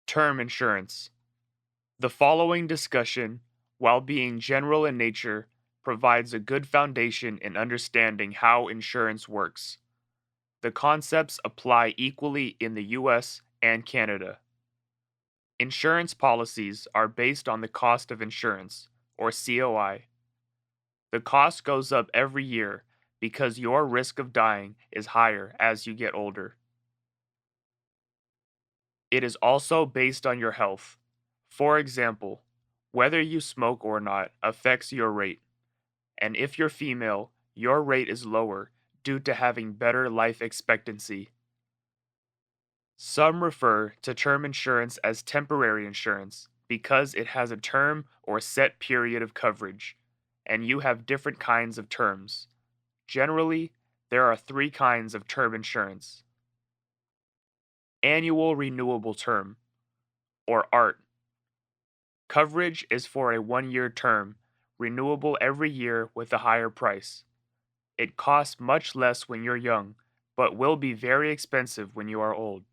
Term insurance. The following discussion, while being general in nature, provides a good foundation in understanding how insurance works. The concepts apply equally in the US and Canada. Insurance policies are based on the cost of insurance, or COI. The cost goes up every year because your risk of dying is higher as you get older. It is also based on your health. For example, whether you smoke or not affects your rate, and if you're female, your rate is lower due to having better life expectancy. Some refer to term insurance as temporary insurance because it has a term or set period of coverage, and you have different kinds of terms. Generally, there are three kinds of term insurance: annual renewable term, or ART. Coverage is for a 1-year term, renewable every year with a higher price. It costs much less when you're young, but will be very expensive when you are old.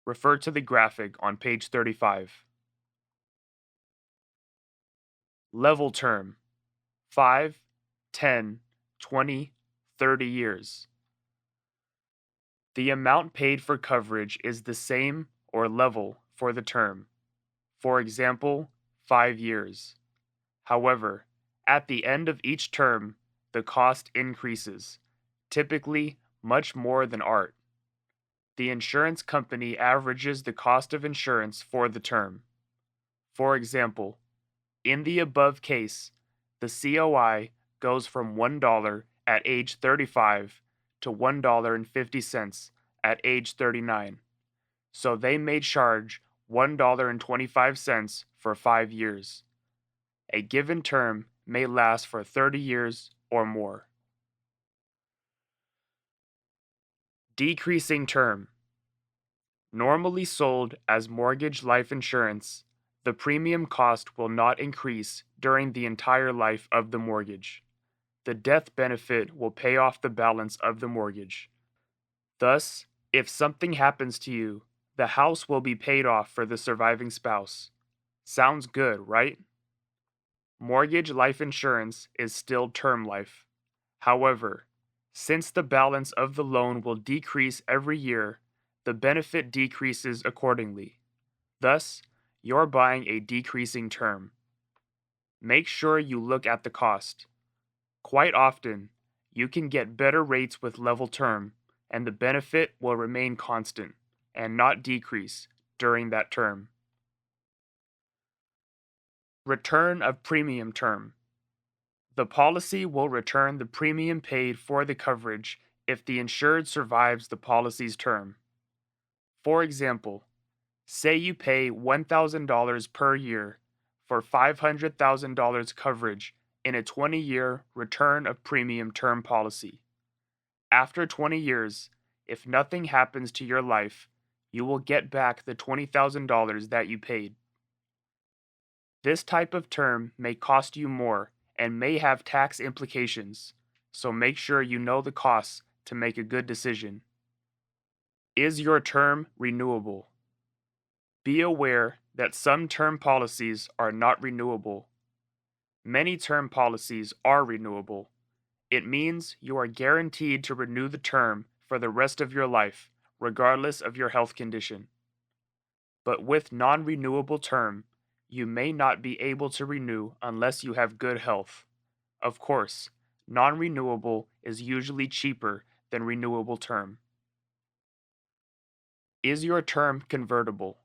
Refer to the graphic on page 35. Level term: 5, 10, 20, 30 years. The amount paid for coverage is the same or level for the term. For example, 5 years. However, at the end of each term, the cost increases, typically much more than ART. The insurance company averages the cost of insurance for the term. For example, in the above case, the COI goes from $1 at age 35 to $1.50 at age 39, so they may charge $1.25 for 5 years. A given term may last for 30 years or more. Decreasing term. Normally sold as mortgage life insurance, the premium cost will not increase during the entire life of the mortgage. The death benefit will pay off the balance of the mortgage. Thus, if something happens to you, the house will be paid off for the surviving spouse. Sounds good, right? Mortgage life insurance is still term life. However, since the balance of the loan will decrease every year, the benefit decreases accordingly. Thus, you're buying a decreasing term. Make sure you look at the cost. Quite often, you can get better rates with level term, and the benefit will remain constant and not decrease during that term. Return of premium term. The policy will return the premium paid for the coverage if the insured survives the policy's term. For example, say you pay $1,000 per year for $500,000 coverage in a 20-year return of premium term policy. After 20 years, if nothing happens to your life, you will get back the $20,000 that you paid. This type of term may cost you more and may have tax implications, so make sure you know the costs to make a good decision. Is your term renewable? Be aware that some term policies are not renewable. Many term policies are renewable. It means you are guaranteed to renew the term for the rest of your life, regardless of your health condition. But with non-renewable term, you may not be able to renew unless you have good health. Of course, non-renewable is usually cheaper than renewable term. Is your term convertible?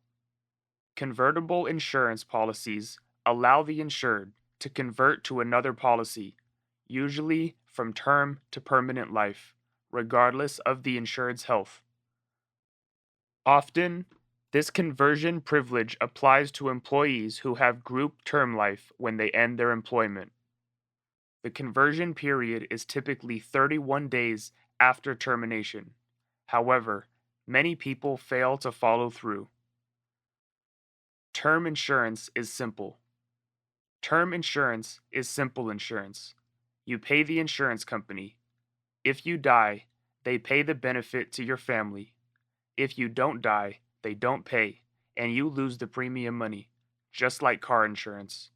Convertible insurance policies allow the insured to convert to another policy, usually from term to permanent life, regardless of the insured's health. Often, this conversion privilege applies to employees who have group term life when they end their employment. The conversion period is typically 31 days after termination. However, many people fail to follow through. Term insurance is simple. Term insurance is simple insurance. You pay the insurance company. If you die, they pay the benefit to your family. If you don't die, they don't pay, and you lose the premium money, just like car insurance.